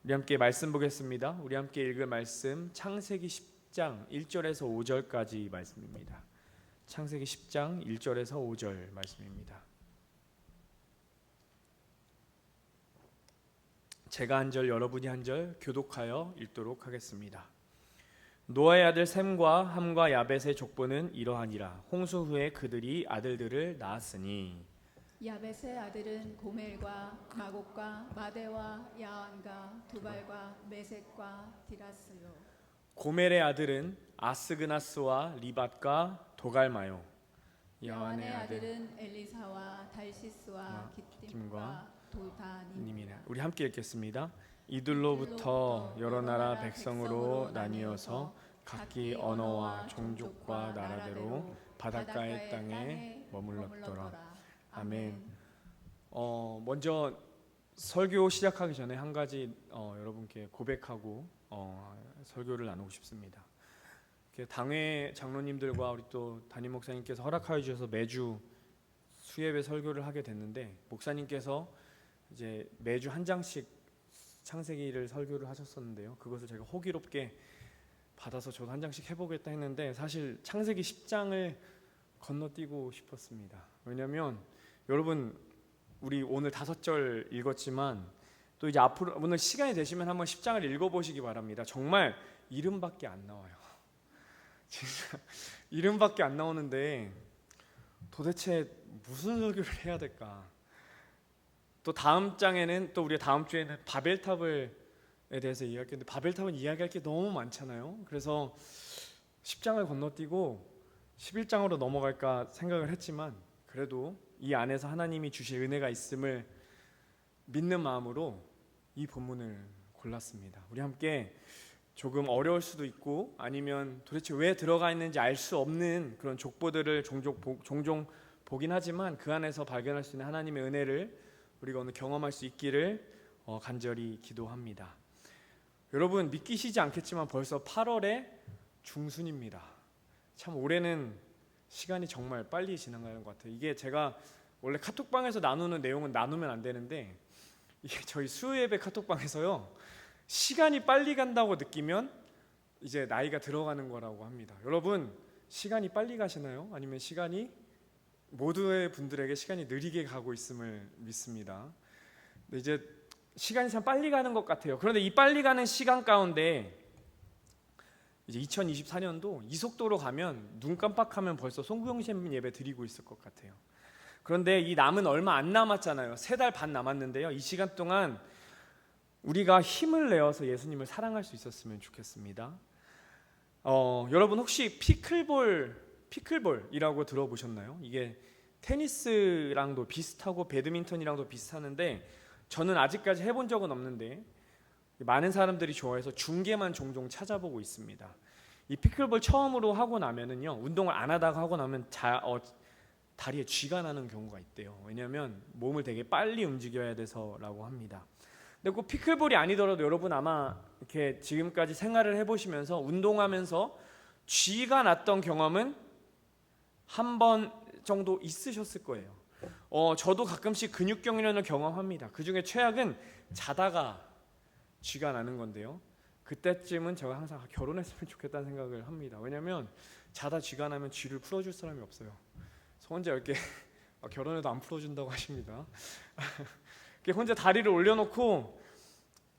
우리 함께 말씀 보겠습니다. 우리 함께 읽을 말씀 창세기 10장 1절에서 5절까지 말씀입니다. 창세기 10장 1절에서 5절 말씀입니다. 제가 한 절 여러분이 한 절 교독하여 읽도록 하겠습니다. 노아의 아들 셈과 함과 야벳의 족보는 이러하니라. 홍수 후에 그들이 아들들을 낳았으니 야벳의 아들은 고멜과 마곡과 마대와 야완과 두발과 메섹과 디라스요. 고멜의 아들은 아스그나스와 리밧과 도갈마요. 야완의 아들은 엘리사와 달시스와 깃딤과 도다님이라. 우리 함께 읽겠습니다. 이들로부터 여러 나라 백성으로 나뉘어서 각기 언어와 종족과 나라대로 바닷가의 땅에 머물렀더라. 아멘. 먼저 설교 시작하기 전에 한 가지 여러분께 고백하고 설교를 나누고 싶습니다. 당회 장로님들과 우리 또 담임 목사님께서 허락하여 주셔서 매주 수예배 설교를 하게 됐는데, 목사님께서 이제 매주 한 장씩 창세기를 설교를 하셨었는데요. 그것을 제가 호기롭게 받아서 저도 한 장씩 해보겠다 했는데, 사실 창세기 10장을 건너뛰고 싶었습니다. 왜냐하면 여러분, 우리 오늘 5절 읽었지만 또 이제 앞으로 오늘 시간이 되시면 한번 10장을 읽어보시기 바랍니다. 정말 이름밖에 안 나와요. 진짜 이름밖에 안 나오는데 도대체 무슨 설교를 해야 될까? 또 다음 장에는, 또 우리가 다음 주에는 바벨탑에 대해서 이야기할 텐데, 바벨탑은 이야기할 게 너무 많잖아요. 그래서 10장을 건너뛰고 11장으로 넘어갈까 생각을 했지만, 그래도 이 안에서 하나님이 주실 은혜가 있음을 믿는 마음으로 이 본문을 골랐습니다. 우리 함께 조금 어려울 수도 있고, 아니면 도대체 왜 들어가 있는지 알 수 없는 그런 족보들을 종종 보긴 하지만, 그 안에서 발견할 수 있는 하나님의 은혜를 우리가 오늘 경험할 수 있기를 간절히 기도합니다. 여러분, 믿기시지 않겠지만 벌써 8월의 중순입니다. 참 올해는 시간이 정말 빨리 지나가는 것 같아요. 이게 제가 원래 카톡방에서 나누는 내용은 나누면 안 되는데, 이게 저희 수요예배 카톡방에서요, 시간이 빨리 간다고 느끼면 이제 나이가 들어가는 거라고 합니다. 여러분, 시간이 빨리 가시나요? 아니면 시간이, 모두의 분들에게 시간이 느리게 가고 있음을 믿습니다. 근데 이제 시간이 참 빨리 가는 것 같아요. 그런데 이 빨리 가는 시간 가운데 이제 2024년도 이 속도로 가면 눈 깜빡하면 벌써 송구영신 예배 드리고 있을 것 같아요. 그런데 이 남은 얼마 안 남았잖아요. 3달 반 남았는데요. 이 시간 동안 우리가 힘을 내어서 예수님을 사랑할 수 있었으면 좋겠습니다. 여러분, 혹시 피클볼이라고 들어보셨나요? 이게 테니스랑도 비슷하고 배드민턴이랑도 비슷하는데, 저는 아직까지 해본 적은 없는데 많은 사람들이 좋아해서 중계만 종종 찾아보고 있습니다. 이 피클볼 처음으로 하고 나면은요, 운동을 안 하다가 하고 나면 다리에 쥐가 나는 경우가 있대요. 왜냐하면 몸을 되게 빨리 움직여야 돼서라고 합니다. 근데 꼭 피클볼이 아니더라도 여러분 아마 이렇게 지금까지 생활을 해보시면서 운동하면서 쥐가 났던 경험은 한 번 정도 있으셨을 거예요. 저도 가끔씩 근육 경련을 경험합니다. 그 중에 최악은 자다가 쥐가 나는 건데요. 그때쯤은 제가 항상 결혼했으면 좋겠다는 생각을 합니다. 왜냐하면 자다 쥐가 나면 쥐를 풀어줄 사람이 없어요. 그래서 혼자 이렇게 결혼해도 안 풀어준다고 하십니다. 혼자 다리를 올려놓고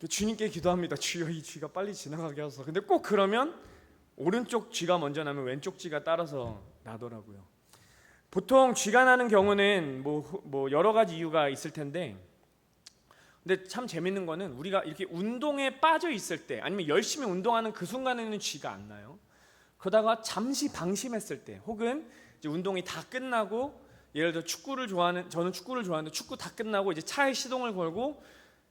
주님께 기도합니다. 주여, 이 쥐가 빨리 지나가게 하소서. 근데 꼭 그러면 오른쪽 쥐가 먼저 나면 왼쪽 쥐가 따라서 나더라고요. 보통 쥐가 나는 경우는 뭐 여러 가지 이유가 있을 텐데, 근데 참 재밌는 거는 우리가 이렇게 운동에 빠져 있을 때, 아니면 열심히 운동하는 그 순간에는 쥐가 안 나요. 그러다가 잠시 방심했을 때, 혹은 이제 운동이 다 끝나고, 예를 들어 저는 축구를 좋아하는데 축구 다 끝나고 이제 차에 시동을 걸고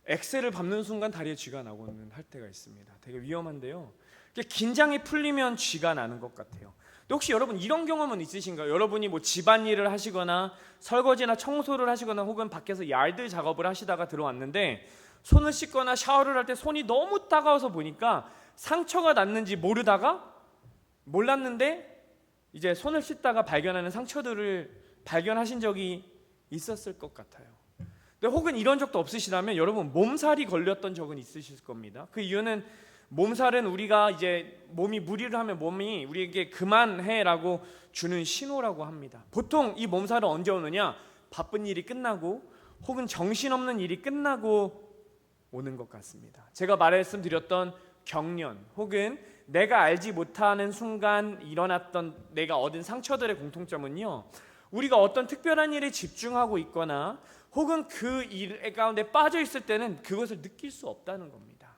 엑셀을 밟는 순간 다리에 쥐가 나고는 할 때가 있습니다. 되게 위험한데요. 긴장이 풀리면 쥐가 나는 것 같아요. 근데 혹시 여러분 이런 경험은 있으신가요? 여러분이 뭐 집안일을 하시거나 설거지나 청소를 하시거나 혹은 밖에서 야드 작업을 하시다가 들어왔는데, 손을 씻거나 샤워를 할 때 손이 너무 따가워서 보니까 상처가 났는지 몰랐는데 이제 손을 씻다가 발견하는 상처들을 발견하신 적이 있었을 것 같아요. 근데 혹은 이런 적도 없으시다면 여러분 몸살이 걸렸던 적은 있으실 겁니다. 그 이유는 몸살은 우리가 이제 몸이 무리를 하면 몸이 우리에게 그만해라고 주는 신호라고 합니다. 보통 이 몸살은 언제 오느냐? 바쁜 일이 끝나고 혹은 정신없는 일이 끝나고 오는 것 같습니다. 제가 말씀드렸던 경련 혹은 내가 알지 못하는 순간 일어났던 내가 얻은 상처들의 공통점은요, 우리가 어떤 특별한 일에 집중하고 있거나 혹은 그 일 가운데 빠져 있을 때는 그것을 느낄 수 없다는 겁니다.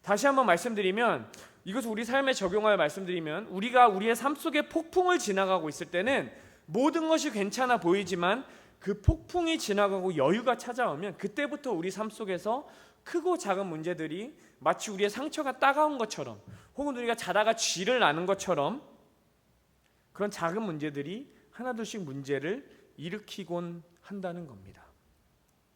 다시 한번 말씀드리면, 이것을 우리 삶에 적용하여 말씀드리면, 우리가 우리의 삶 속에 폭풍을 지나가고 있을 때는 모든 것이 괜찮아 보이지만 그 폭풍이 지나가고 여유가 찾아오면 그때부터 우리 삶 속에서 크고 작은 문제들이 마치 우리의 상처가 따가운 것처럼 혹은 우리가 자다가 쥐를 나는 것처럼 그런 작은 문제들이 하나둘씩 문제를 일으키곤 한다는 겁니다.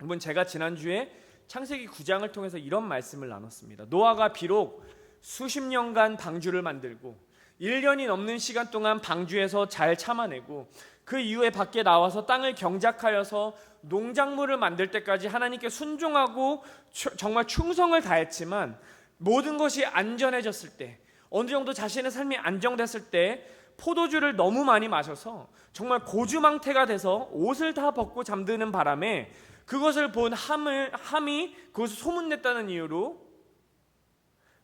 여러분, 제가 지난주에 창세기 9장을 통해서 이런 말씀을 나눴습니다. 노아가 비록 수십 년간 방주를 만들고 1년이 넘는 시간 동안 방주에서 잘 참아내고 그 이후에 밖에 나와서 땅을 경작하여서 농작물을 만들 때까지 하나님께 순종하고 정말 충성을 다했지만 모든 것이 안전해졌을 때, 어느 정도 자신의 삶이 안정됐을 때 포도주를 너무 많이 마셔서 정말 고주망태가 돼서 옷을 다 벗고 잠드는 바람에 그것을 본 함이 그것을 소문냈다는 이유로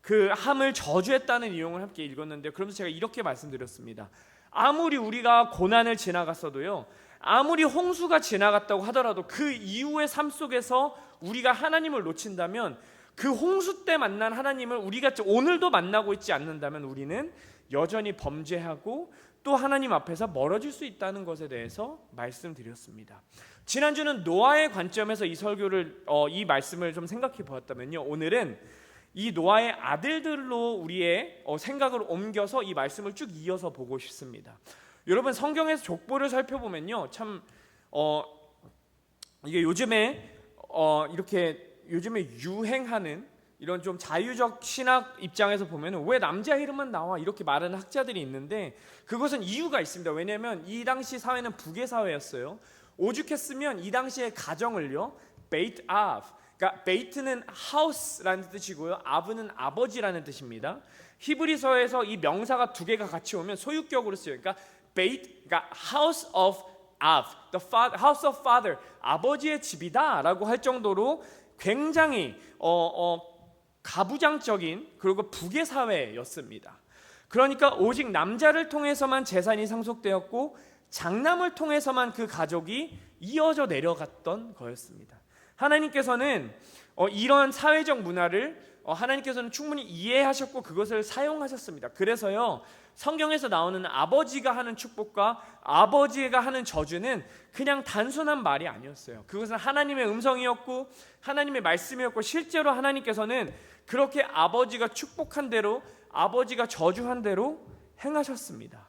그 함을 저주했다는 내용을 함께 읽었는데, 그러면서 제가 이렇게 말씀드렸습니다. 아무리 우리가 고난을 지나갔어도요, 아무리 홍수가 지나갔다고 하더라도 그 이후의 삶 속에서 우리가 하나님을 놓친다면, 그 홍수 때 만난 하나님을 우리가 오늘도 만나고 있지 않는다면 우리는 여전히 범죄하고 또 하나님 앞에서 멀어질 수 있다는 것에 대해서 말씀드렸습니다. 지난주는 노아의 관점에서 이 말씀을 좀 생각해 보았다면요, 오늘은 이 노아의 아들들로 우리의 생각을 옮겨서 이 말씀을 쭉 이어서 보고 싶습니다. 여러분, 성경에서 족보를 살펴보면요, 참 이게 요즘에 유행하는 이런 좀 자유적 신학 입장에서 보면 왜 남자 이름만 나와 이렇게 말하는 학자들이 있는데, 그것은 이유가 있습니다. 왜냐하면 이 당시 사회는 북의 사회였어요. 오죽했으면 이 당시의 가정을요, 베이트 아브, 그러니까 베이트는 house라는 뜻이고요, 아브는 아버지라는 뜻입니다. 히브리서에서 이 명사가 두 개가 같이 오면 소유격으로 쓰여요. 그러니까 그러니까 house of Av, house of father, 아버지의 집이다라고 할 정도로 굉장히 가부장적인 그리고 북의 사회였습니다. 그러니까 오직 남자를 통해서만 재산이 상속되었고 장남을 통해서만 그 가족이 이어져 내려갔던 거였습니다. 하나님께서는 이런 사회적 문화를 하나님께서는 충분히 이해하셨고 그것을 사용하셨습니다. 그래서요, 성경에서 나오는 아버지가 하는 축복과 아버지가 하는 저주는 그냥 단순한 말이 아니었어요. 그것은 하나님의 음성이었고 하나님의 말씀이었고, 실제로 하나님께서는 그렇게 아버지가 축복한 대로 아버지가 저주한 대로 행하셨습니다.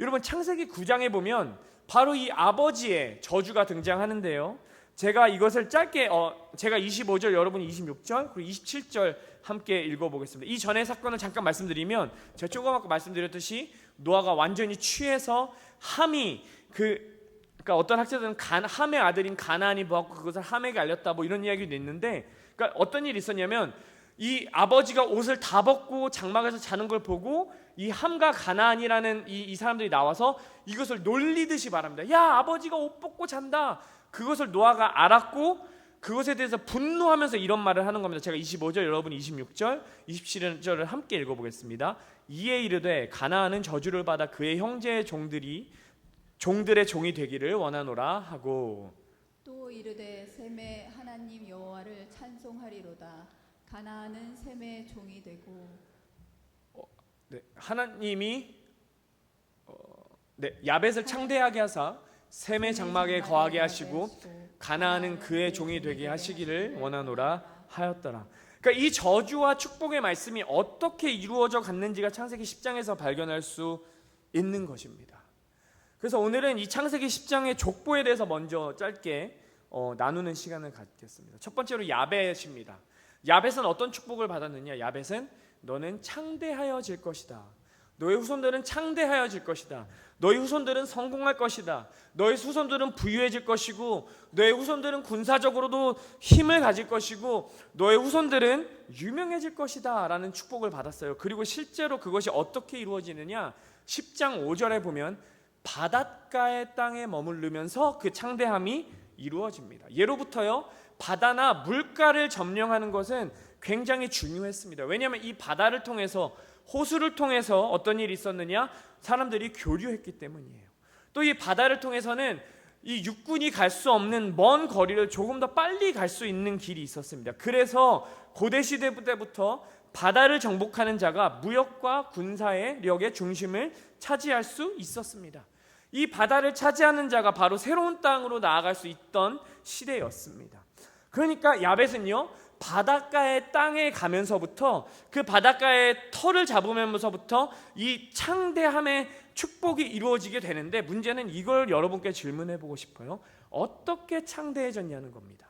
여러분, 창세기 9장에 보면 바로 이 아버지의 저주가 등장하는데요, 제가 이것을 짧게 제가 25절, 여러분이 26절 그리고 27절 함께 읽어보겠습니다. 이 전의 사건을 잠깐 말씀드리면, 제가 조금 아까 말씀드렸듯이 노아가 완전히 취해서 함이 그러니까 어떤 학자들은 함의 아들인 가나안이 보았고 그것을 함에게 알렸다 뭐 이런 이야기도 있는데, 그러니까 어떤 일이 있었냐면 이 아버지가 옷을 다 벗고 장막에서 자는 걸 보고 이 함과 가나안이라는 이 사람들이 나와서 이것을 놀리듯이 말합니다. 야, 아버지가 옷 벗고 잔다. 그것을 노아가 알았고 그것에 대해서 분노하면서 이런 말을 하는 겁니다. 제가 25절, 여러분 26절, 27절을 함께 읽어보겠습니다. 이에 이르되 가나안은 저주를 받아 그의 형제의 종들의 종이 되기를 원하노라 하고, 또 이르되 셈의 하나님 여호와를 찬송하리로다. 가나안은 셈의 종이 되고. 하나님이 야벳을 창대하게 하사 셈의 장막에 거하게 하시고 가나안은 그의 종이 되게 하시기를 원하노라 하였더라. 그러니까 이 저주와 축복의 말씀이 어떻게 이루어져 갔는지가 창세기 10장에서 발견할 수 있는 것입니다. 그래서 오늘은 이 창세기 10장의 족보에 대해서 먼저 짧게 나누는 시간을 갖겠습니다. 첫 번째로 야벳입니다. 야벳은 어떤 축복을 받았느냐? 야벳은 너는 창대하여질 것이다. 너의 후손들은 창대하여질 것이다. 너희 후손들은 성공할 것이다. 너희 후손들은 부유해질 것이고 너의 후손들은 군사적으로도 힘을 가질 것이고 너의 후손들은 유명해질 것이다 라는 축복을 받았어요. 그리고 실제로 그것이 어떻게 이루어지느냐, 10장 5절에 보면 바닷가의 땅에 머무르면서 그 창대함이 이루어집니다. 예로부터요, 바다나 물가를 점령하는 것은 굉장히 중요했습니다. 왜냐하면 이 바다를 통해서, 호수를 통해서 어떤 일이 있었느냐, 사람들이 교류했기 때문이에요. 또 이 바다를 통해서는 이 육군이 갈 수 없는 먼 거리를 조금 더 빨리 갈 수 있는 길이 있었습니다. 그래서 고대 시대 때부터 바다를 정복하는 자가 무역과 군사의 력의 중심을 차지할 수 있었습니다. 이 바다를 차지하는 자가 바로 새로운 땅으로 나아갈 수 있던 시대였습니다. 그러니까 야벳은요, 바닷가의 땅에 가면서부터, 그 바닷가의 터를 잡으면서부터 이 창대함의 축복이 이루어지게 되는데, 문제는 이걸 여러분께 질문해 보고 싶어요. 어떻게 창대해졌냐는 겁니다.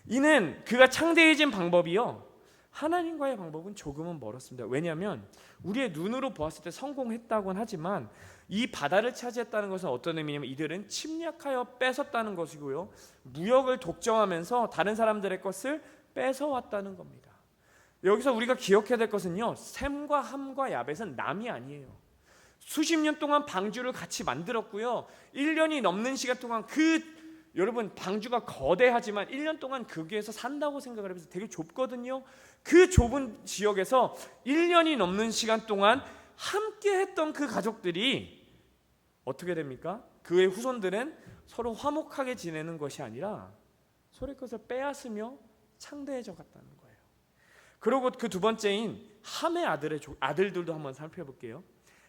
이는 그가 창대해진 방법이요, 하나님과의 방법은 조금은 멀었습니다. 왜냐하면 우리의 눈으로 보았을 때 성공했다고는 하지만 이 바다를 차지했다는 것은 어떤 의미냐면 이들은 침략하여 뺏었다는 것이고요, 무역을 독점하면서 다른 사람들의 것을 뺏어왔다는 겁니다. 여기서 우리가 기억해야 될 것은요, 셈과 함과 야벳은 남이 아니에요. 수십 년 동안 방주를 같이 만들었고요, 1년이 넘는 시간 동안 여러분 방주가 거대하지만 1년 동안 거기에서 산다고 생각을 해보세요. 되게 좁거든요. 그 좁은 지역에서 1년이 넘는 시간 동안 함께 했던 그 가족들이 어떻게 됩니까? 그의 후손들은 서로 화목하게 지내는 것이 아니라 서로의 것을 빼앗으며 창대해져 갔다는 거예요. 그리고 그 두 번째인 함의 아들들도 한번 살펴볼게요.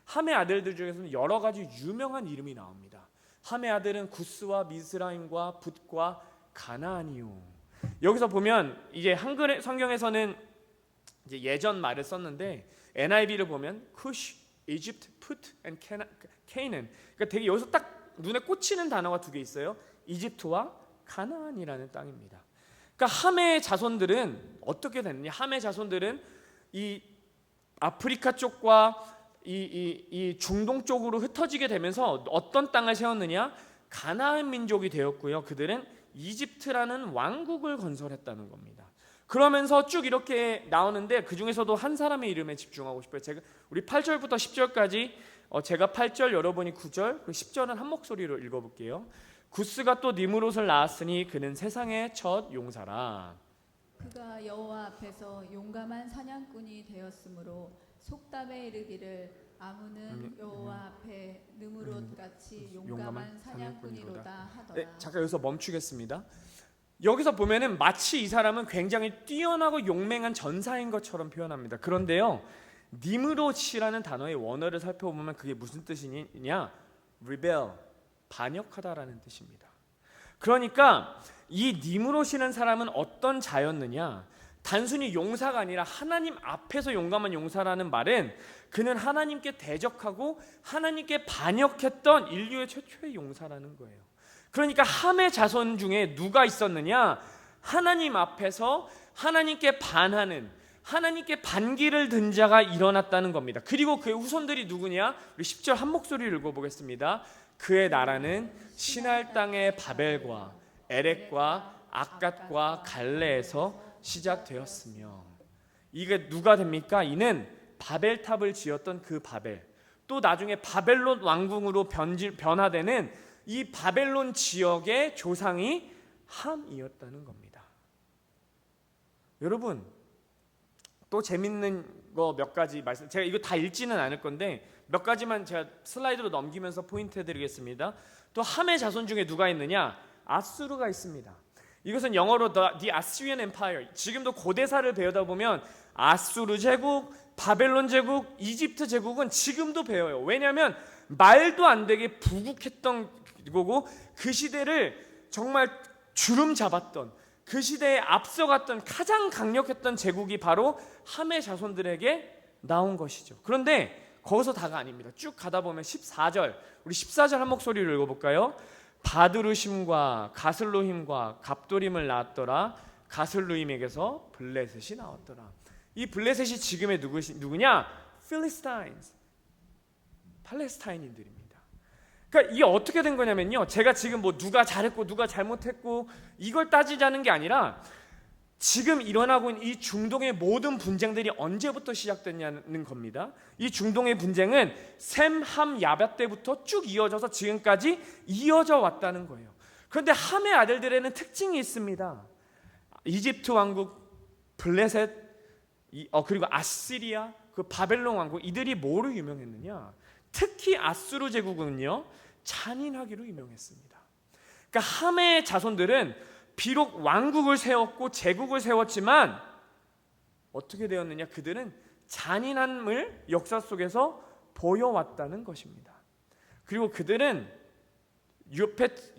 함의 아들들 중에서는 여러 가지 유명한 이름이 나옵니다. 함의 아들은 구스와 미스라임과 붓과 가나안이요. 여기서 보면 이제 한글 성경에서는 이제 예전 말을 썼는데 NIV를 보면 쿠시, 이집트, 푸트, and 케이난. 그러니까 되게 여기서 딱 눈에 꽂히는 단어가 두 개 있어요. 이집트와 가나안이라는 땅입니다. 그러니까 함의 자손들은 어떻게 됐느냐? 함의 자손들은 이 아프리카 쪽과 이 중동 쪽으로 흩어지게 되면서 어떤 땅을 세웠느냐? 가나안 민족이 되었고요. 그들은 이집트라는 왕국을 건설했다는 겁니다. 그러면서 쭉 이렇게 나오는데 그 중에서도 한 사람의 이름에 집중하고 싶어요. 우리 8절부터 10절까지 제가 8절, 여러분이 9절, 그리고 10절은 한 목소리로 읽어볼게요. 구스가 또 니므롯을 낳았으니 그는 세상의 첫 용사라. 그가 여호와 앞에서 용감한 사냥꾼이 되었으므로 속담에 이르기를 아무는 여호와 앞에 느므롯 같이 용감한 사냥꾼이로다 하더라. 네, 잠깐 여기서 멈추겠습니다. 여기서 보면은 마치 이 사람은 굉장히 뛰어나고 용맹한 전사인 것처럼 표현합니다. 그런데요, 니므롯이라는 단어의 원어를 살펴보면 그게 무슨 뜻이냐? rebel, 반역하다라는 뜻입니다. 그러니까 이 니므롯이라는 사람은 어떤 자였느냐? 단순히 용사가 아니라 하나님 앞에서 용감한 용사라는 말은 그는 하나님께 대적하고 하나님께 반역했던 인류의 최초의 용사라는 거예요. 그러니까 함의 자손 중에 누가 있었느냐? 하나님 앞에서 하나님께 반하는, 하나님께 반기를 든 자가 일어났다는 겁니다. 그리고 그의 후손들이 누구냐? 우리 10절 한 목소리를 읽어보겠습니다. 그의 나라는 시날 땅의 바벨과 에렉과 악갓과 갈레에서 시작되었으며. 이게 누가 됩니까? 이는 바벨탑을 지었던 그 바벨, 또 나중에 바벨론 왕궁으로 변화되는 이 바벨론 지역의 조상이 함이었다는 겁니다. 여러분, 또 재밌는 거 몇 가지 말씀, 제가 이거 다 읽지는 않을 건데 몇 가지만 제가 슬라이드로 넘기면서 포인트 해드리겠습니다. 또 함의 자손 중에 누가 있느냐? 아수르가 있습니다. 이것은 영어로 The Assyrian Empire. 지금도 고대사를 배우다 보면 아수르 제국, 바벨론 제국, 이집트 제국은 지금도 배워요. 왜냐하면 말도 안 되게 부국했던 거고 그 시대를 정말 주름 잡았던, 그 시대에 앞서갔던 가장 강력했던 제국이 바로 함의 자손들에게 나온 것이죠. 그런데 거기서 다가 아닙니다. 쭉 가다 보면 14절, 우리 14절 한 목소리를 읽어볼까요? 바드루심과 가슬루힘과 갑도림을 낳았더라. 가슬루힘에게서 블레셋이 나왔더라. 이 블레셋이 지금의 누구냐? 필리스타인스, 팔레스타인인들입니다. 그러니까 이게 어떻게 된 거냐면요, 제가 지금 뭐 누가 잘했고 누가 잘못했고 이걸 따지자는 게 아니라 지금 일어나고 있는 이 중동의 모든 분쟁들이 언제부터 시작됐냐는 겁니다. 이 중동의 분쟁은 셈, 함, 야벳 때부터 쭉 이어져서 지금까지 이어져 왔다는 거예요. 그런데 함의 아들들에는 특징이 있습니다. 이집트 왕국, 블레셋, 그리고 아시리아, 그 바벨론 왕국, 이들이 뭐로 유명했느냐? 특히 아수르 제국은요, 잔인하기로 유명했습니다. 그러니까 함의 자손들은 비록 왕국을 세웠고 제국을 세웠지만 어떻게 되었느냐? 그들은 잔인함을 역사 속에서 보여왔다는 것입니다. 그리고 그들은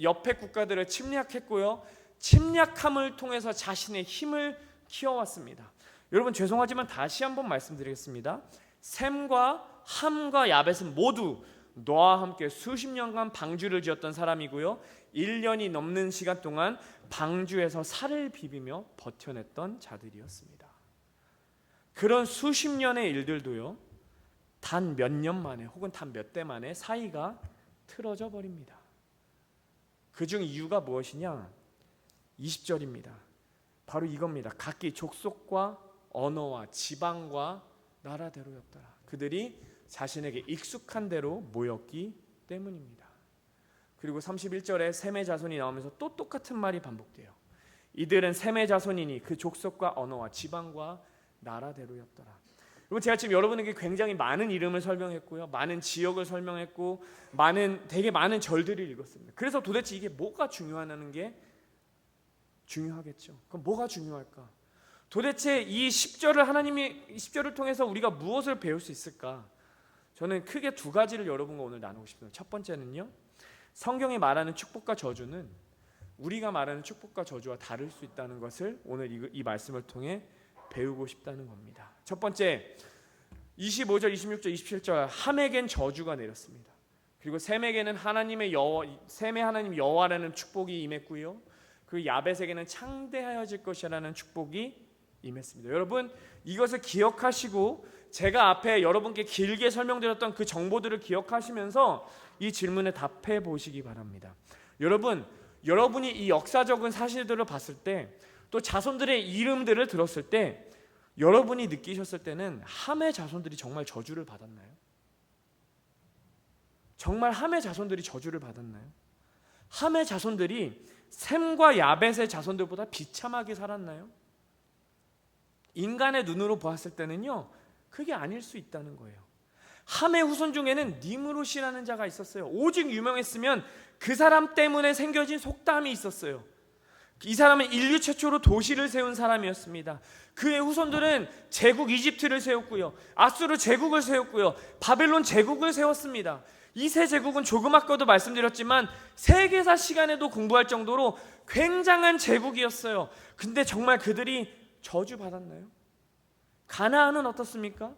옆에 국가들을 침략했고요, 침략함을 통해서 자신의 힘을 키워왔습니다. 여러분, 죄송하지만 다시 한번 말씀드리겠습니다. 셈과 함과 야벳은 모두 노아와 함께 수십 년간 방주를 지었던 사람이고요, 1년이 넘는 시간 동안 방주에서 살을 비비며 버텨냈던 자들이었습니다. 그런 수십 년의 일들도요, 단 몇 년 만에 혹은 단 몇 대 만에 사이가 틀어져 버립니다. 그중 이유가 무엇이냐? 20절입니다. 바로 이겁니다. 각기 족속과 언어와 지방과 나라대로였더라. 그들이 자신에게 익숙한 대로 모였기 때문입니다. 그리고 31절에 셈의 자손이 나오면서 또 똑같은 말이 반복돼요. 이들은 셈의 자손이니 그 족속과 언어와 지방과 나라대로였더라. 여러분, 제가 지금 여러분에게 굉장히 많은 이름을 설명했고요, 많은 지역을 설명했고, 되게 많은 절들을 읽었습니다. 그래서 도대체 이게 뭐가 중요하냐는 게 중요하겠죠. 그럼 뭐가 중요할까? 도대체 이 10절을 하나님이 10절을 통해서 우리가 무엇을 배울 수 있을까? 저는 크게 두 가지를 여러분과 오늘 나누고 싶습니다. 첫 번째는요, 성경이 말하는 축복과 저주는 우리가 말하는 축복과 저주와 다를 수 있다는 것을 오늘 이 말씀을 통해 배우고 싶다는 겁니다. 첫 번째, 25절, 26절, 27절, 함에겐 저주가 내렸습니다. 그리고 셈에게는 셈의 하나님 여호와라는 축복이 임했고요, 그 야벳에게는 창대하여질 것이라는 축복이 임했습니다. 여러분, 이것을 기억하시고 제가 앞에 여러분께 길게 설명드렸던 그 정보들을 기억하시면서 이 질문에 답해 보시기 바랍니다. 여러분이 이 역사적인 사실들을 봤을 때, 또 자손들의 이름들을 들었을 때, 여러분이 느끼셨을 때는 함의 자손들이 정말 저주를 받았나요? 정말 함의 자손들이 저주를 받았나요? 함의 자손들이 셈과 야벳의 자손들보다 비참하게 살았나요? 인간의 눈으로 보았을 때는요, 그게 아닐 수 있다는 거예요. 함의 후손 중에는 니므롯이라는 자가 있었어요. 오직 유명했으면 그 사람 때문에 생겨진 속담이 있었어요. 이 사람은 인류 최초로 도시를 세운 사람이었습니다. 그의 후손들은 제국 이집트를 세웠고요, 아수르 제국을 세웠고요, 바벨론 제국을 세웠습니다. 이 세 제국은 조금 아까도 말씀드렸지만 세계사 시간에도 공부할 정도로 굉장한 제국이었어요. 근데 정말 그들이 저주받았나요? 가나안은 어떻습니까?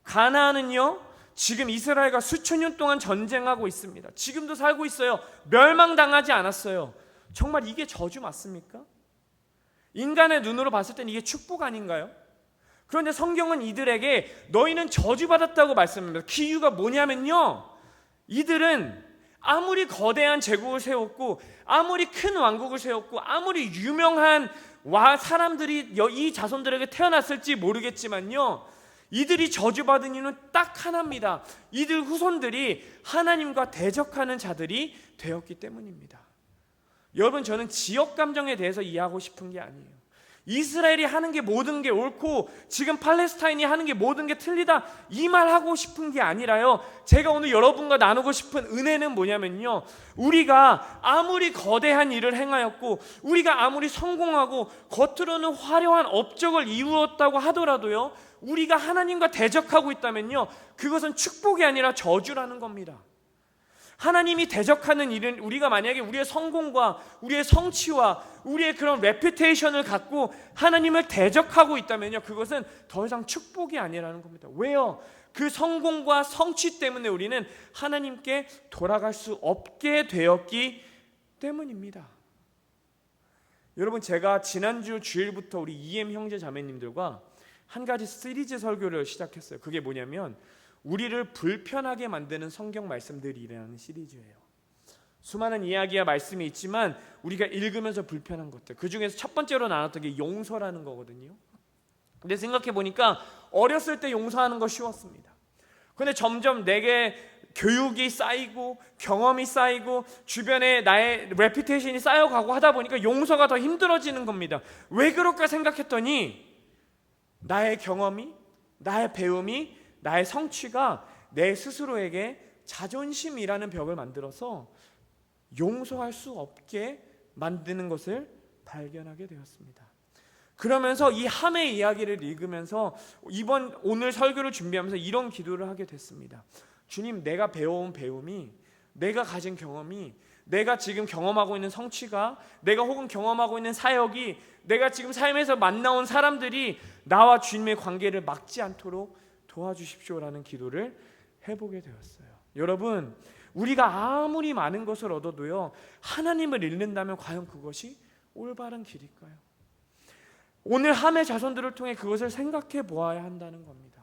가나안은요, 지금 이스라엘과 수천 년 동안 전쟁하고 있습니다. 지금도 살고 있어요. 멸망당하지 않았어요. 정말 이게 저주 맞습니까? 인간의 눈으로 봤을 때는 이게 축복 아닌가요? 그런데 성경은 이들에게 너희는 저주받았다고 말씀합니다. 그 이유가 뭐냐면요, 이들은 아무리 거대한 제국을 세웠고 아무리 큰 왕국을 세웠고 아무리 유명한 사람들이 이 자손들에게 태어났을지 모르겠지만요, 이들이 저주받은 이유는 딱 하나입니다. 이들 후손들이 하나님과 대적하는 자들이 되었기 때문입니다. 여러분, 저는 지역 감정에 대해서 이해하고 싶은 게 아니에요. 이스라엘이 하는 게 모든 게 옳고 지금 팔레스타인이 하는 게 모든 게 틀리다, 이 말 하고 싶은 게 아니라요, 제가 오늘 여러분과 나누고 싶은 은혜는 뭐냐면요, 우리가 아무리 거대한 일을 행하였고 우리가 아무리 성공하고 겉으로는 화려한 업적을 이루었다고 하더라도요, 우리가 하나님과 대적하고 있다면요, 그것은 축복이 아니라 저주라는 겁니다. 하나님이 대적하는 일은, 우리가 만약에 우리의 성공과 우리의 성취와 우리의 그런 레퓨테이션을 갖고 하나님을 대적하고 있다면요, 그것은 더 이상 축복이 아니라는 겁니다. 왜요? 그 성공과 성취 때문에 우리는 하나님께 돌아갈 수 없게 되었기 때문입니다. 여러분, 제가 지난주 주일부터 우리 EM 형제 자매님들과 한 가지 시리즈 설교를 시작했어요. 그게 뭐냐면 우리를 불편하게 만드는 성경 말씀들이라는 시리즈예요. 수많은 이야기와 말씀이 있지만 우리가 읽으면서 불편한 것들, 그 중에서 첫 번째로 나눴던 게 용서라는 거거든요. 근데 생각해 보니까 어렸을 때 용서하는 거 쉬웠습니다. 근데 점점 내게 교육이 쌓이고 경험이 쌓이고 주변에 나의 레퓨테이션이 쌓여가고 하다 보니까 용서가 더 힘들어지는 겁니다. 왜 그럴까 생각했더니 나의 경험이, 나의 배움이, 나의 성취가 내 스스로에게 자존심이라는 벽을 만들어서 용서할 수 없게 만드는 것을 발견하게 되었습니다. 그러면서 이 함의 이야기를 읽으면서 오늘 설교를 준비하면서 이런 기도를 하게 됐습니다. 주님, 내가 배워온 배움이, 내가 가진 경험이, 내가 지금 경험하고 있는 성취가, 내가 혹은 경험하고 있는 사역이, 내가 지금 삶에서 만나온 사람들이 나와 주님의 관계를 막지 않도록 도와주십시오라는 기도를 해보게 되었어요. 여러분, 우리가 아무리 많은 것을 얻어도요, 하나님을 잃는다면 과연 그것이 올바른 길일까요? 오늘 함의 자손들을 통해 그것을 생각해 보아야 한다는 겁니다.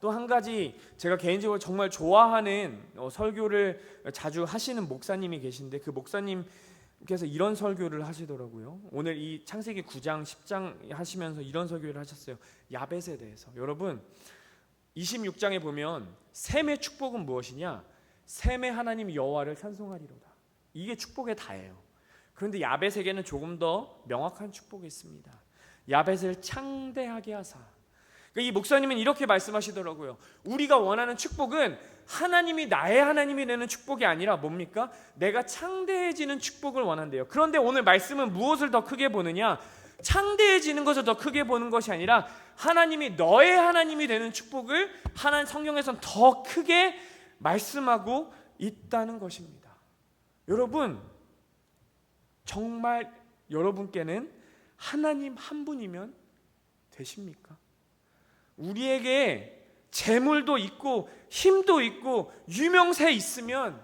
또 한 가지 제가 개인적으로 정말 좋아하는 설교를 자주 하시는 목사님이 계신데, 그 목사님께서 이런 설교를 하시더라고요. 오늘 이 창세기 9장 10장 하시면서 이런 설교를 하셨어요. 야벳에 대해서. 여러분, 26장에 보면 셈의 축복은 무엇이냐? 셈의 하나님 여호와를 찬송하리로다. 이게 축복의 다예요. 그런데 야벳에게는 조금 더 명확한 축복이 있습니다. 야벳을 창대하게 하사. 이 목사님은 이렇게 말씀하시더라고요. 우리가 원하는 축복은 하나님이 나의 하나님이 되는 축복이 아니라 뭡니까? 내가 창대해지는 축복을 원한대요. 그런데 오늘 말씀은 무엇을 더 크게 보느냐? 창대해지는 것을 더 크게 보는 것이 아니라 하나님이 너의 하나님이 되는 축복을 하나님 성경에서는 더 크게 말씀하고 있다는 것입니다. 여러분, 정말 여러분께는 하나님 한 분이면 되십니까? 우리에게 재물도 있고 힘도 있고 유명세 있으면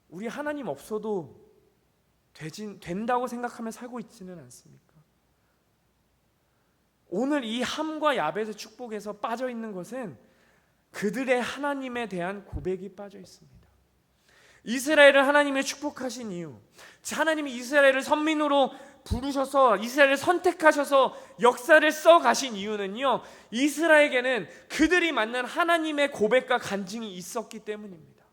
우리 하나님 없어도 된다고 생각하며 살고 있지는 않습니까? 오늘 이 함과 야벳의 축복에서 빠져 있는 것은 그들의 하나님에 대한 고백이 빠져 있습니다. 이스라엘을 하나님이 축복하신 이유, 하나님이 이스라엘을 선민으로 부르셔서 이스라엘을 선택하셔서 역사를 써가신 이유는요, 이스라엘에게는 그들이 만난 하나님의 고백과 간증이 있었기 때문입니다.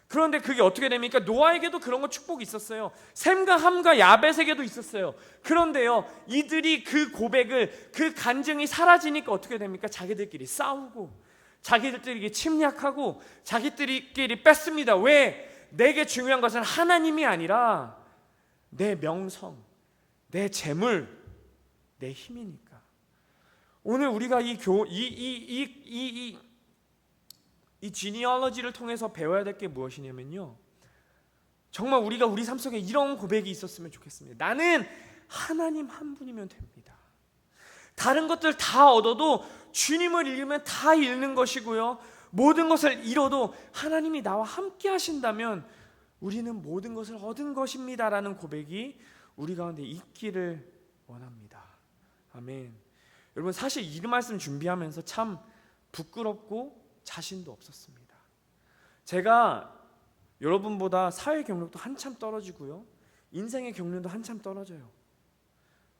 그런데 그게 어떻게 됩니까? 노아에게도 그런 거 축복이 있었어요. 셈과 함과 야벳에게도 있었어요. 그런데요, 이들이 그 고백을, 그 간증이 사라지니까 어떻게 됩니까? 자기들끼리 싸우고 자기들끼리 침략하고 자기들끼리 뺐습니다. 왜? 내게 중요한 것은 하나님이 아니라 내 명성, 내 재물, 내 힘이니까. 오늘 우리가 이 지니얼러지를 통해서 배워야 될 게 무엇이냐면요, 정말 우리가 우리 삶 속에 이런 고백이 있었으면 좋겠습니다. 나는 하나님 한 분이면 됩니다. 다른 것들 다 얻어도 주님을 잃으면 다 잃는 것이고요, 모든 것을 잃어도 하나님이 나와 함께 하신다면 우리는 모든 것을 얻은 것입니다라는 고백이 우리 가운데 있기를 원합니다. 아멘. 여러분, 사실 이 말씀 준비하면서 참 부끄럽고 자신도 없었습니다. 제가 여러분보다 사회 경력도 한참 떨어지고요, 인생의 경륜도 한참 떨어져요.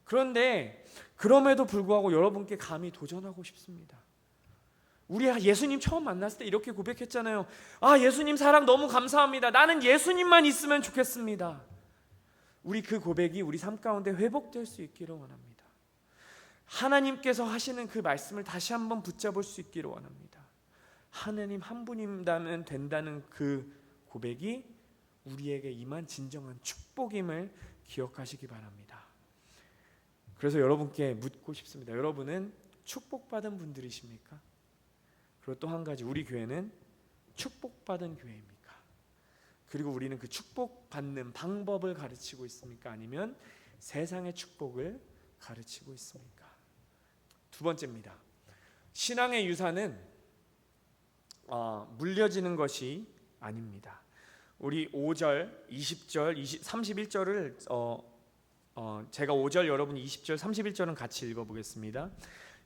그런데 그럼에도 불구하고 여러분께 감히 도전하고 싶습니다. 우리 예수님 처음 만났을 때 이렇게 고백했잖아요. 아, 예수님 사랑 너무 감사합니다. 나는 예수님만 있으면 좋겠습니다. 우리 그 고백이 우리 삶 가운데 회복될 수 있기를 원합니다. 하나님께서 하시는 그 말씀을 다시 한번 붙잡을 수 있기를 원합니다. 하나님 한 분이면 된다는 그 고백이 우리에게 임한 진정한 축복임을 기억하시기 바랍니다. 그래서 여러분께 묻고 싶습니다. 여러분은 축복받은 분들이십니까? 그리고 또 한 가지, 우리 교회는 축복받은 교회입니까? 그리고 우리는 그 축복받는 방법을 가르치고 있습니까? 아니면 세상의 축복을 가르치고 있습니까? 두 번째입니다. 신앙의 유산은 물려지는 것이 아닙니다. 우리 5절, 20절, 31절을 제가 5절, 여러분이 20절, 31절은 같이 읽어보겠습니다.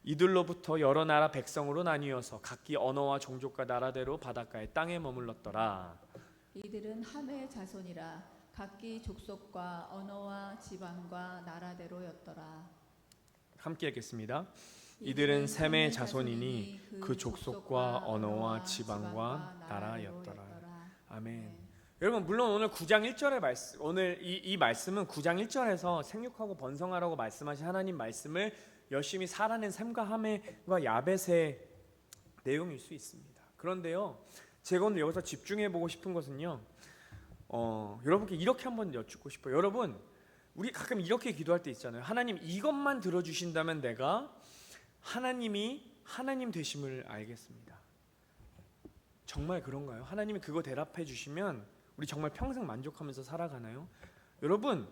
이들로부터 여러 나라 백성으로 나뉘어서 각기 언어와 종족과 나라대로 바닷가의 땅에 머물렀더라. 이들은 함의 자손이라 각기 족속과 언어와 지방과 나라대로였더라. 함께 읽겠습니다. 이들은 셈의 자손이니 그 족속과 언어와 지방과 나라였더라. 아멘. 여러분, 물론 오늘 9장 1절의 말씀, 오늘 이 말씀은 9장 1절에서 생육하고 번성하라고 말씀하신 하나님 말씀을 열심히 살아낸 셈과 함과 야벳의 내용일 수 있습니다. 그런데요, 제가 오늘 여기서 집중해 보고 싶은 것은요, 여러분께 이렇게 한번 여쭙고 싶어요. 여러분, 우리 가끔 이렇게 기도할 때 있잖아요. 하나님, 이것만 들어주신다면 내가 하나님이 하나님 되심을 알겠습니다. 정말 그런가요? 하나님이 그거 대답해 주시면 우리 정말 평생 만족하면서 살아가나요? 여러분,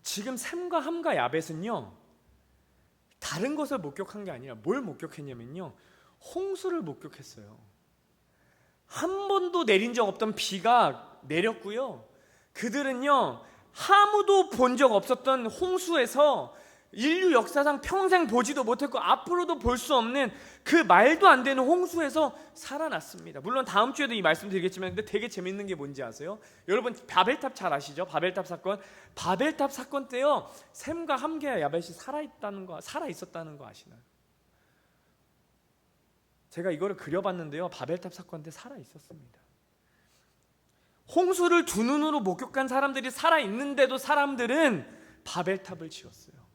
지금 셈과 함과 야벳은요, 다른 것을 목격한 게 아니라 뭘 목격했냐면요, 홍수를 목격했어요. 한 번도 내린 적 없던 비가 내렸고요, 그들은요 아무도 본 적 없었던 홍수에서 인류 역사상 평생 보지도 못했고 앞으로도 볼 수 없는 그 말도 안 되는 홍수에서 살아났습니다. 물론 다음 주에도 이 말씀 드리겠지만, 근데 되게 재밌는 게 뭔지 아세요? 여러분, 바벨탑 잘 아시죠? 바벨탑 사건 때요, 셈과 함과 야벳이 살아 있었다는 거 아시나요? 제가 이거를 그려봤는데요, 바벨탑 사건 때 살아 있었습니다. 홍수를 두 눈으로 목격한 사람들이 살아 있는데도 사람들은 바벨탑을 지었어요.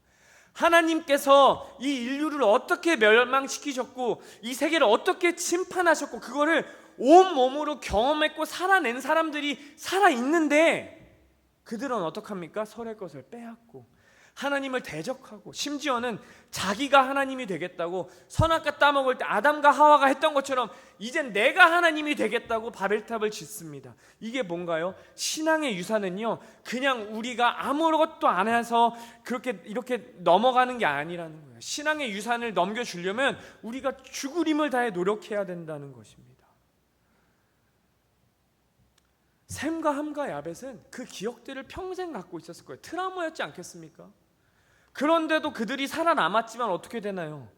하나님께서 이 인류를 어떻게 멸망시키셨고 이 세계를 어떻게 침판하셨고 그거를 온몸으로 경험했고 살아낸 사람들이 살아있는데, 그들은 어떡합니까? 서로의 것을 빼앗고 하나님을 대적하고, 심지어는 자기가 하나님이 되겠다고 선악과 따먹을 때 아담과 하와가 했던 것처럼 이젠 내가 하나님이 되겠다고 바벨탑을 짓습니다. 이게 뭔가요? 신앙의 유산은요, 그냥 우리가 아무것도 안 해서 이렇게 넘어가는 게 아니라는 거예요. 신앙의 유산을 넘겨주려면 우리가 죽을 힘을 다해 노력해야 된다는 것입니다. 셈과 함과 야벳은 그 기억들을 평생 갖고 있었을 거예요. 트라우마였지 않겠습니까? 그런데도 그들이 살아남았지만 어떻게 되나요?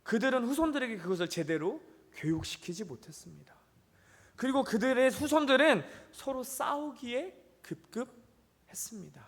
그들은 후손들에게 그것을 제대로 교육시키지 못했습니다. 그리고 그들의 후손들은 서로 싸우기에 급급했습니다.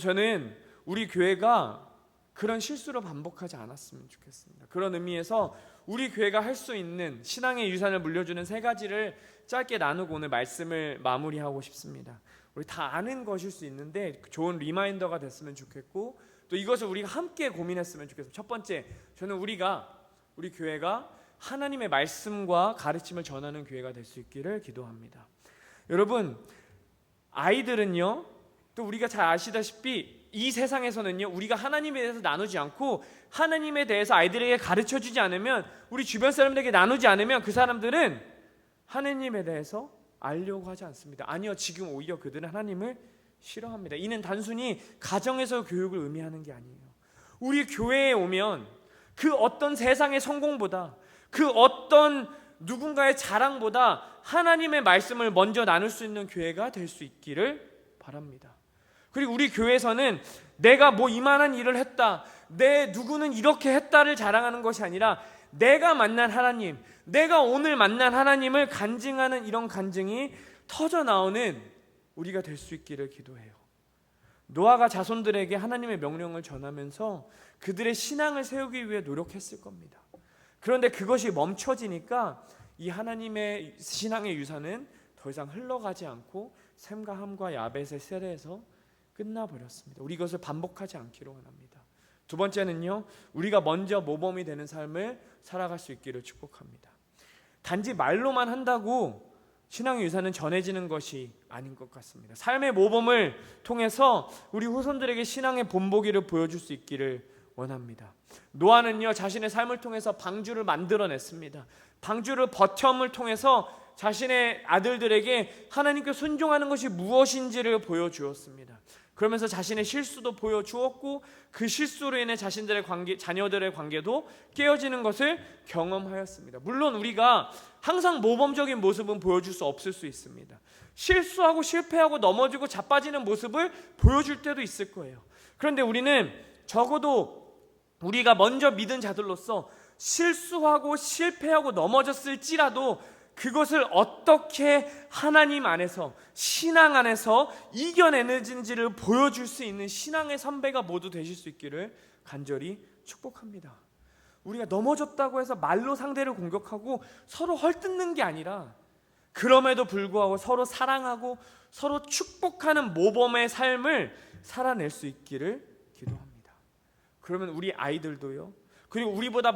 저는 우리 교회가 그런 실수를 반복하지 않았으면 좋겠습니다. 그런 의미에서 우리 교회가 할 수 있는 신앙의 유산을 물려주는 3가지를 짧게 나누고 오늘 말씀을 마무리하고 싶습니다. 우리 다 아는 것일 수 있는데 좋은 리마인더가 됐으면 좋겠고, 또 이것을 우리가 함께 고민했으면 좋겠습니다. 첫 번째, 저는 우리 교회가 하나님의 말씀과 가르침을 전하는 교회가 될 수 있기를 기도합니다. 여러분, 아이들은요, 또 우리가 잘 아시다시피 이 세상에서는요, 우리가 하나님에 대해서 나누지 않고 하나님에 대해서 아이들에게 가르쳐주지 않으면, 우리 주변 사람들에게 나누지 않으면 그 사람들은 하나님에 대해서 알려고 하지 않습니다. 아니요, 지금 오히려 그들은 하나님을 싫어합니다. 이는 단순히 가정에서 교육을 의미하는 게 아니에요. 우리 교회에 오면 그 어떤 세상의 성공보다, 그 어떤 누군가의 자랑보다 하나님의 말씀을 먼저 나눌 수 있는 교회가 될 수 있기를 바랍니다. 그리고 우리 교회에서는 내가 뭐 이만한 일을 했다, 내 누구는 이렇게 했다를 자랑하는 것이 아니라 내가 만난 하나님, 내가 오늘 만난 하나님을 간증하는 이런 간증이 터져 나오는 우리가 될 수 있기를 기도해요. 노아가 자손들에게 하나님의 명령을 전하면서 그들의 신앙을 세우기 위해 노력했을 겁니다. 그런데 그것이 멈춰지니까 이 하나님의 신앙의 유산은 더 이상 흘러가지 않고 셈과 함과 야벳의 세대에서 끝나버렸습니다. 우리 이것을 반복하지 않기로 원합니다. 두 번째는요, 우리가 먼저 모범이 되는 삶을 살아갈 수 있기를 축복합니다. 단지 말로만 한다고 신앙의 유산은 전해지는 것이 아닌 것 같습니다. 삶의 모범을 통해서 우리 후손들에게 신앙의 본보기를 보여줄 수 있기를 원합니다. 노아는요, 자신의 삶을 통해서 방주를 만들어냈습니다. 방주를 버텀을 통해서 자신의 아들들에게 하나님께 순종하는 것이 무엇인지를 보여주었습니다. 그러면서 자신의 실수도 보여주었고, 그 실수로 인해 자녀들의 관계도 깨어지는 것을 경험하였습니다. 물론 우리가 항상 모범적인 모습은 보여줄 수 없을 수 있습니다. 실수하고 실패하고 넘어지고 자빠지는 모습을 보여줄 때도 있을 거예요. 그런데 우리는 적어도 우리가 먼저 믿은 자들로서 실수하고 실패하고 넘어졌을지라도 그것을 어떻게 하나님 안에서, 신앙 안에서 이겨내는지를 보여줄 수 있는 신앙의 선배가 모두 되실 수 있기를 간절히 축복합니다. 우리가 넘어졌다고 해서 말로 상대를 공격하고 서로 헐뜯는 게 아니라 그럼에도 불구하고 서로 사랑하고 서로 축복하는 모범의 삶을 살아낼 수 있기를 기도합니다. 그러면 우리 아이들도요, 그리고 우리보다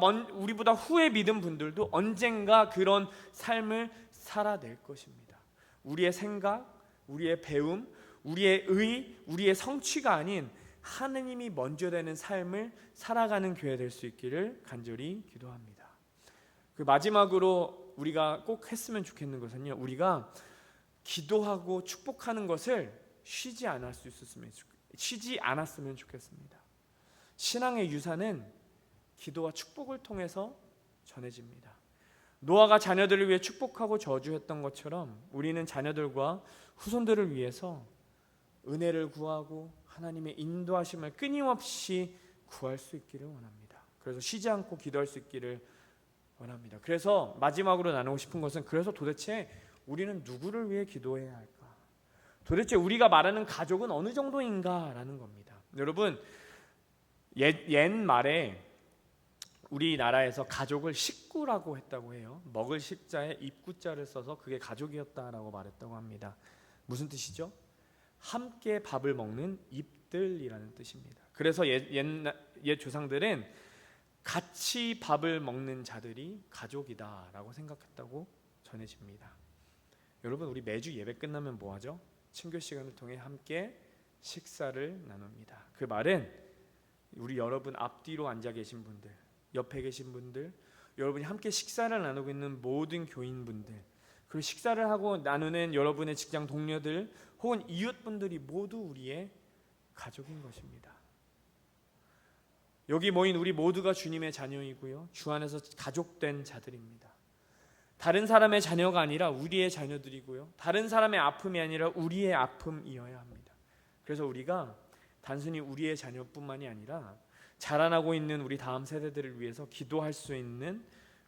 후에 믿은 분들도 언젠가 그런 삶을 살아낼 것입니다. 우리의 생각, 우리의 배움, 우리의 의, 우리의 성취가 아닌 하느님이 먼저 되는 삶을 살아가는 교회 될 수 있기를 간절히 기도합니다. 그 마지막으로 우리가 꼭 했으면 좋겠는 것은요, 우리가 기도하고 축복하는 것을 쉬지 않았으면 좋겠습니다. 신앙의 유산은 기도와 축복을 통해서 전해집니다. 노아가 자녀들을 위해 축복하고 저주했던 것처럼 우리는 자녀들과 후손들을 위해서 은혜를 구하고 하나님의 인도하심을 끊임없이 구할 수 있기를 원합니다. 그래서 쉬지 않고 기도할 수 있기를 원합니다. 그래서 마지막으로 나누고 싶은 것은, 그래서 도대체 우리는 누구를 위해 기도해야 할까? 도대체 우리가 말하는 가족은 어느 정도인가라는 겁니다. 여러분, 옛말에 우리나라에서 가족을 식구라고 했다고 해요. 먹을 식자에 입구자를 써서 그게 가족이었다라고 말했다고 합니다. 무슨 뜻이죠? 함께 밥을 먹는 입들이라는 뜻입니다. 그래서 옛 조상들은 같이 밥을 먹는 자들이 가족이다라고 생각했다고 전해집니다. 여러분, 우리 매주 예배 끝나면 뭐하죠? 친교 시간을 통해 함께 식사를 나눕니다. 그 말은 우리 여러분 앞뒤로 앉아 계신 분들, 옆에 계신 분들, 여러분이 함께 식사를 나누고 있는 모든 교인분들, 그리고 식사를 하고 나누는 여러분의 직장 동료들 혹은 이웃분들이 모두 우리의 가족인 것입니다. 여기 모인 우리 모두가 주님의 자녀이고요, 주 안에서 가족된 자들입니다. 다른 사람의 자녀가 아니라 우리의 자녀들이고요, 다른 사람의 아픔이 아니라 우리의 아픔이어야 합니다. 그래서 우리가 단순히 우리의 자녀뿐만이 아니라 자라나고 있는 우리 다음 세대들을 위해서 기도할 수 있는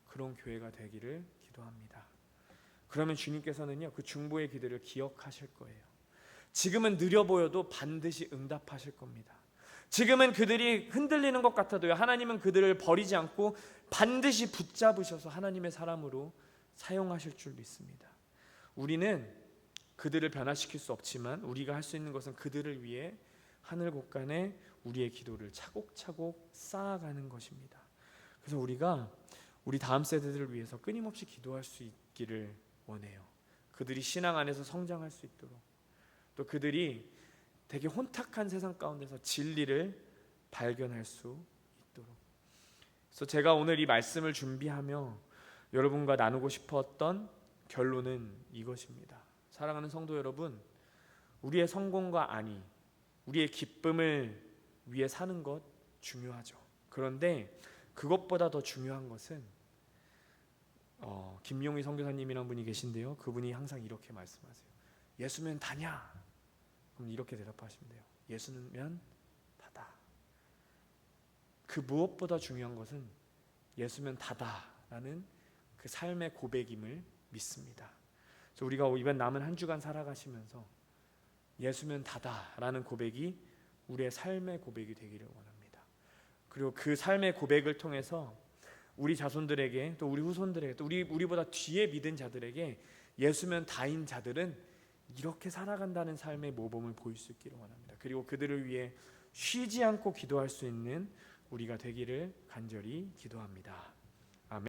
그런 교회가 되기를 기도합니다. 그러면 주님께서는요, 그 중보의 기도를 기억하실 거예요. 지금은 느려 보여도 반드시 응답하실 겁니다. 지금은 그들이 흔들리는 것 같아도요, 하나님은 그들을 버리지 않고 반드시 붙잡으셔서 하나님의 사람으로 사용하실 줄 믿습니다. 우리는 그들을 변화시킬 수 없지만 우리가 할 수 있는 것은 그들을 위해 하늘 곳간에 우리의 기도를 차곡차곡 쌓아가는 것입니다. 그래서 우리가 우리 다음 세대들을 위해서 끊임없이 기도할 수 있기를 원해요. 그들이 신앙 안에서 성장할 수 있도록, 또 그들이 되게 혼탁한 세상 가운데서 진리를 발견할 수 있도록. 그래서 제가 오늘 이 말씀을 준비하며 여러분과 나누고 싶었던 결론은 이것입니다. 사랑하는 성도 여러분, 우리의 성공과 안위, 우리의 기쁨을 위해 사는 것 중요하죠. 그런데 그것보다 더 중요한 것은 김용희 선교사님이라는 분이 계신데요, 그분이 항상 이렇게 말씀하세요. 예수면 다냐? 그럼 이렇게 대답하시면 돼요. 예수면 다다. 그 무엇보다 중요한 것은 예수면 다다라는 그 삶의 고백임을 믿습니다. 그래서 우리가 이번 남은 한 주간 살아가시면서 예수면 다다라는 고백이 우리의 삶의 고백이 되기를 원합니다. 그리고 그 삶의 고백을 통해서 우리 자손들에게, 또 우리 후손들에게, 또 우리보다 뒤에 믿은 자들에게 예수면 다인 자들은 이렇게 살아간다는 삶의 모범을 보일 수 있기를 원합니다. 그리고 그들을 위해 쉬지 않고 기도할 수 있는 우리가 되기를 간절히 기도합니다.